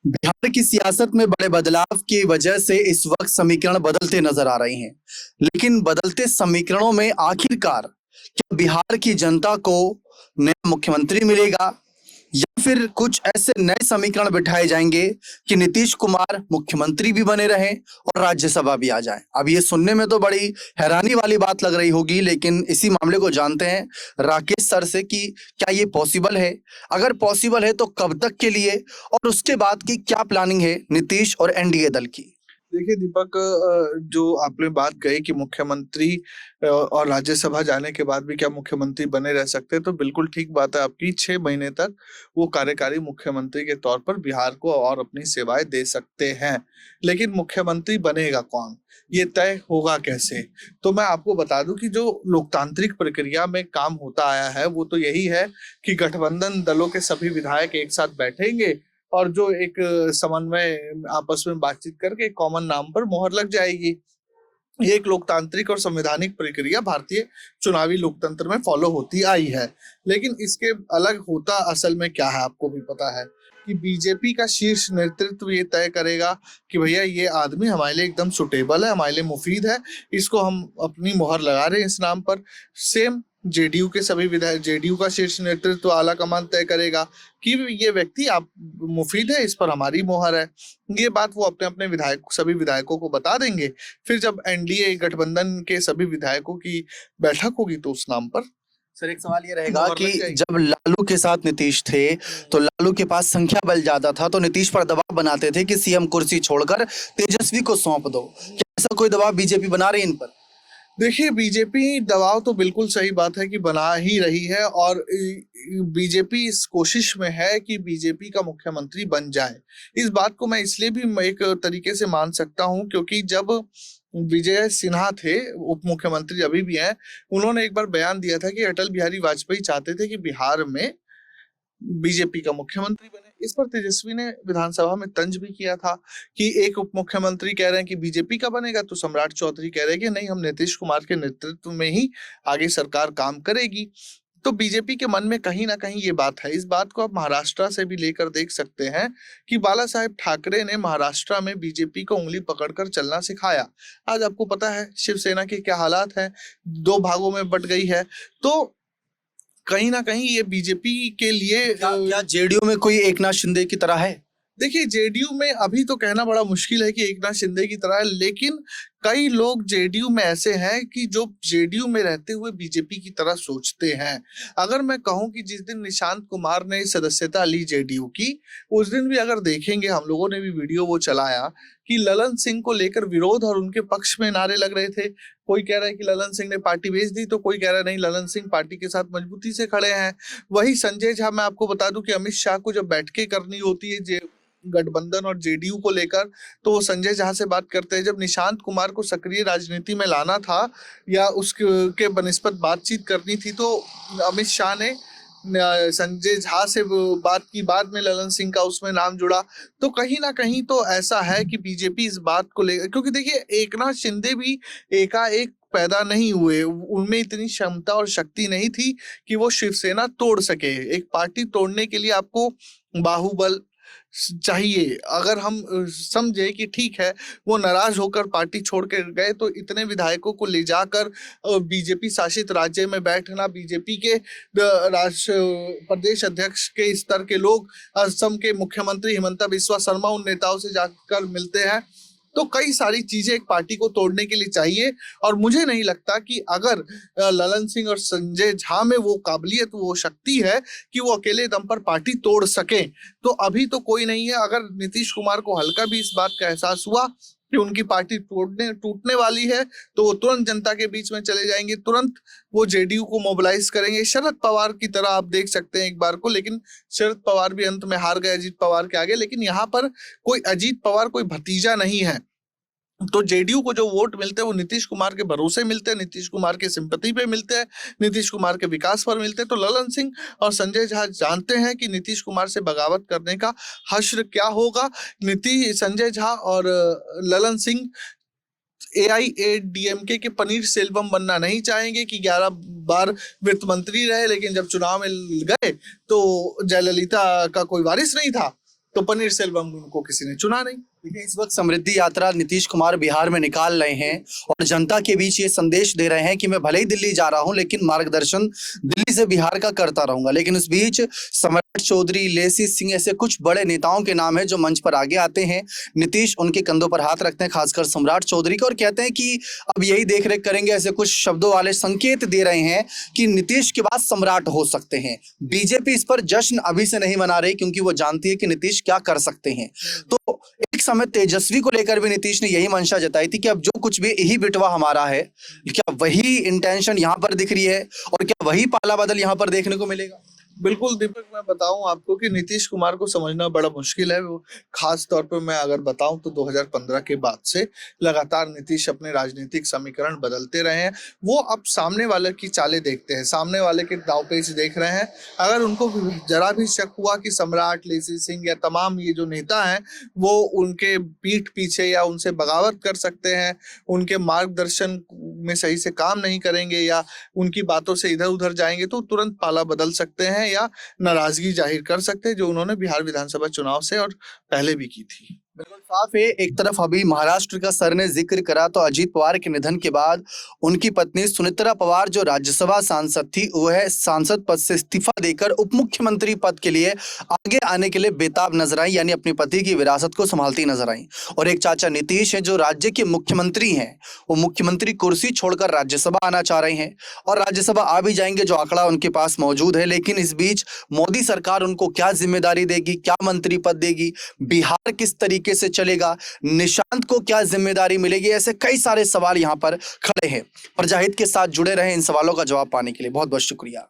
बिहार की सियासत में बड़े बदलाव की वजह से इस वक्त समीकरण बदलते नजर आ रहे हैं। लेकिन बदलते समीकरणों में आखिरकार क्या बिहार की जनता को नया मुख्यमंत्री मिलेगा या फिर कुछ ऐसे नए समीकरण बिठाए जाएंगे कि नीतीश कुमार मुख्यमंत्री भी बने रहें और राज्यसभा भी आ जाए। अब ये सुनने में तो बड़ी हैरानी वाली बात लग रही होगी, लेकिन इसी मामले को जानते हैं राकेश सर से कि क्या ये पॉसिबल है। अगर पॉसिबल है तो कब तक के लिए और उसके बाद की क्या प्लानिंग है नीतीश और एनडीए दल की। देखिए दीपक, जो आपने बात कही कि मुख्यमंत्री और राज्यसभा जाने के बाद भी क्या मुख्यमंत्री बने रह सकते हैं, तो बिल्कुल ठीक बात है आपकी। 6 महीने तक वो कार्यकारी मुख्यमंत्री के तौर पर बिहार को और अपनी सेवाएं दे सकते हैं। लेकिन मुख्यमंत्री बनेगा कौन, ये तय होगा कैसे? तो मैं आपको बता दूं कि जो लोकतांत्रिक प्रक्रिया में काम होता आया है वो तो यही है कि गठबंधन दलों के सभी विधायक एक साथ बैठेंगे और जो एक समन्वय आपस में बातचीत करके कॉमन नाम पर मोहर लग जाएगी। ये एक लोकतांत्रिक और संवैधानिक प्रक्रिया भारतीय चुनावी लोकतंत्र में फॉलो होती आई है। लेकिन इसके अलग होता असल में क्या है, आपको भी पता है कि बीजेपी का शीर्ष नेतृत्व ये तय करेगा कि भैया ये आदमी हमारे लिए एकदम सुटेबल है, हमारे लिए मुफीद है, इसको हम अपनी मोहर लगा रहे हैं इस नाम पर। सेम जेडीयू के सभी विधायक, जेडीयू का शीर्ष नेतृत्व आला कमान तय करेगा कि ये व्यक्ति आप मुफीद है, इस पर हमारी मोहर है। ये बात वो अपने अपने विधायक सभी विधायकों को बता देंगे। फिर जब एनडीए गठबंधन के सभी विधायकों की बैठक होगी तो उस नाम पर सर एक सवाल ये रहेगा कि जब लालू के साथ नीतीश थे तो लालू के पास संख्या बल ज्यादा था, तो नीतीश पर दबाव बनाते थे कि सीएम कुर्सी छोड़कर तेजस्वी को सौंप दो। क्या ऐसा कोई दबाव बीजेपी बना रही है इन पर? देखिए, बीजेपी दबाव तो बिल्कुल सही बात है कि बना ही रही है और बीजेपी इस कोशिश में है कि बीजेपी का मुख्यमंत्री बन जाए। इस बात को मैं इसलिए भी एक तरीके से मान सकता हूं क्योंकि जब विजय सिन्हा थे, उप मुख्यमंत्री अभी भी हैं, उन्होंने एक बार बयान दिया था कि अटल बिहारी वाजपेयी चाहते थे कि बिहार में बीजेपी का मुख्यमंत्री बने। इस पर तेजस्वी ने विधानसभा में तंज भी किया था कि एक उप मुख्यमंत्री कह रहे हैं कि बीजेपी का बनेगा, तो सम्राट चौधरी कह रहे हैं कि नहीं, हम नीतीश कुमार के नेतृत्व में ही आगे सरकार काम करेगी। तो बीजेपी के मन में कहीं ना कहीं ये बात है। इस बात को आप महाराष्ट्र से भी लेकर देख सकते हैं कि बाला साहेब ठाकरे ने महाराष्ट्र में बीजेपी को उंगली पकड़कर चलना सिखाया। आज आपको पता है शिवसेना के क्या हालात हैं, 2 भागों में बट गई है। तो कहीं ना कहीं ये बीजेपी के लिए क्या जेडीयू में कोई एकनाथ शिंदे की तरह है? देखिए, जेडीयू में अभी तो कहना बड़ा मुश्किल है कि एकनाथ शिंदे की तरह है, लेकिन कई लोग जेडीयू में ऐसे हैं कि जो जेडीयू में रहते हुए बीजेपी की तरह सोचते हैं। अगर मैं कहूं कि जिस दिन निशांत कुमार ने सदस्यता ली जेडीयू की, उस दिन भी अगर देखेंगे, हम लोगों ने भी वीडियो वो चलाया कि ललन सिंह को लेकर विरोध और उनके पक्ष में नारे लग रहे थे। कोई कह रहा है कि ललन सिंह ने पार्टी बेच दी, तो कोई कह रहा है नहीं, ललन सिंह पार्टी के साथ मजबूती से खड़े हैं। वही संजय झा, मैं आपको बता दूं कि अमित शाह को जब बैठकें करनी होती है गठबंधन और जेडीयू को लेकर, तो वो संजय झा से बात करते हैं। जब निशांत कुमार को सक्रिय राजनीति में लाना था या उसके बनिस्पत बातचीत करनी थी, तो अमित शाह ने संजय झा से बात की, बाद में ललन सिंह का उसमें नाम जुड़ा। तो कहीं ना कहीं तो ऐसा है कि बीजेपी इस बात को लेकर, क्योंकि देखिए एकनाथ शिंदे भी एकाएक पैदा नहीं हुए, उनमें इतनी क्षमता और शक्ति नहीं थी कि वो शिवसेना तोड़ सके। एक पार्टी तोड़ने के लिए आपको बाहुबल चाहिए। अगर हम समझे कि ठीक है वो नाराज होकर पार्टी छोड़ के गए, तो इतने विधायकों को ले जाकर बीजेपी शासित राज्य में बैठना, बीजेपी के राष्ट्र प्रदेश अध्यक्ष के स्तर के लोग, असम के मुख्यमंत्री हिमंता बिस्वा शर्मा, उन नेताओं से जाकर मिलते हैं। तो कई सारी चीजें एक पार्टी को तोड़ने के लिए चाहिए और मुझे नहीं लगता कि अगर ललन सिंह और संजय झा में वो काबिलियत, वो शक्ति है कि वो अकेले दम पर पार्टी तोड़ सके। तो अभी तो कोई नहीं है। अगर नीतीश कुमार को हल्का भी इस बात का एहसास हुआ कि उनकी पार्टी टूटने वाली है, तो वो तुरंत जनता के बीच में चले जाएंगे, तुरंत वो जेडीयू को मोबिलाइज करेंगे, शरद पवार की तरह आप देख सकते हैं एक बार को। लेकिन शरद पवार भी अंत में हार गए अजीत पवार के आगे। लेकिन यहाँ पर कोई अजीत पवार कोई भतीजा नहीं है। तो जेडीयू को जो वोट मिलते हैं वो नीतीश कुमार के भरोसे मिलते हैं, नीतीश कुमार के सिंपैथी पे मिलते हैं, नीतीश कुमार के विकास पर मिलते हैं। तो ललन सिंह और संजय झा जानते हैं कि नीतीश कुमार से बगावत करने का हश्र क्या होगा। संजय झा और ललन सिंह एआईएडीएमके के पनीर सेल्वम बनना नहीं चाहेंगे कि 11 बार वित्त मंत्री रहे, लेकिन जब चुनाव में गए तो जयललिता का कोई वारिस नहीं था। तो पनीर सेल्वम उनको किसी ने चुना नहीं। देखिए, इस वक्त समृद्धि यात्रा नीतीश कुमार बिहार में निकाल रहे हैं और जनता के बीच ये संदेश दे रहे हैं कि मैं भले ही दिल्ली जा रहा हूं लेकिन मार्गदर्शन दिल्ली से बिहार का करता रहूंगा। लेकिन इस बीच सम्राट चौधरी, लेसी सिंह ऐसे कुछ बड़े नेताओं के नाम है जो मंच पर आगे आते हैं। नीतीश उनके कंधों पर हाथ रखते हैं, खासकर सम्राट चौधरी को, और कहते हैं कि अब यही देख रेख करेंगे। ऐसे कुछ शब्दों वाले संकेत दे रहे हैं कि नीतीश के बाद सम्राट हो सकते हैं। बीजेपी इस पर जश्न अभी से नहीं मना रही क्योंकि वो जानती है कि नीतीश क्या कर सकते हैं। तो एक समय तेजस्वी को लेकर भी नीतीश ने यही मंशा जताई थी कि अब जो कुछ भी यही बिटवा हमारा है, क्या वही इंटेंशन यहाँ पर दिख रही है और क्या वही पाला बदल यहाँ पर देखने को मिलेगा? बिल्कुल दीपक, मैं बताऊं आपको कि नीतीश कुमार को समझना बड़ा मुश्किल है। वो खास तौर पर मैं अगर बताऊं तो 2015 के बाद से लगातार नीतीश अपने राजनीतिक समीकरण बदलते रहे हैं। वो अब सामने वाले की चालें देखते हैं, सामने वाले के दांवपेच देख रहे हैं। अगर उनको जरा भी शक हुआ कि सम्राट, लेसी सिंह या तमाम ये जो नेता हैं वो उनके पीठ पीछे या उनसे बगावत कर सकते हैं, उनके मार्गदर्शन में सही से काम नहीं करेंगे या उनकी बातों से इधर उधर जाएंगे, तो तुरंत पाला बदल सकते हैं या नाराजगी जाहिर कर सकते हैं, जो उन्होंने बिहार विधानसभा चुनाव से और पहले भी की थी। बिल्कुल साफ है। एक तरफ अभी महाराष्ट्र का सर ने जिक्र करा तो अजीत पवार के निधन के बाद उनकी पत्नी सुनेत्रा पवार जो राज्यसभा सांसद थी, वह सांसद पद से इस्तीफा देकर उप मुख्यमंत्री पद के लिए आगे आने के लिए बेताब नजर आई, यानी अपनी पति की विरासत को संभालती नजर आई। और एक चाचा नीतीश हैं जो राज्य के मुख्यमंत्री हैं, वो मुख्यमंत्री कुर्सी छोड़कर राज्यसभा आना चाह रहे हैं और राज्यसभा आ भी जाएंगे, जो आंकड़ा उनके पास मौजूद है। लेकिन इस बीच मोदी सरकार उनको क्या जिम्मेदारी देगी, क्या मंत्री पद देगी, बिहार किस तरीके से चलेगा, निशांत को क्या जिम्मेदारी मिलेगी, ऐसे कई सारे सवाल यहां पर खड़े हैं। प्रजाहित के साथ जुड़े रहे इन सवालों का जवाब पाने के लिए बहुत बहुत शुक्रिया।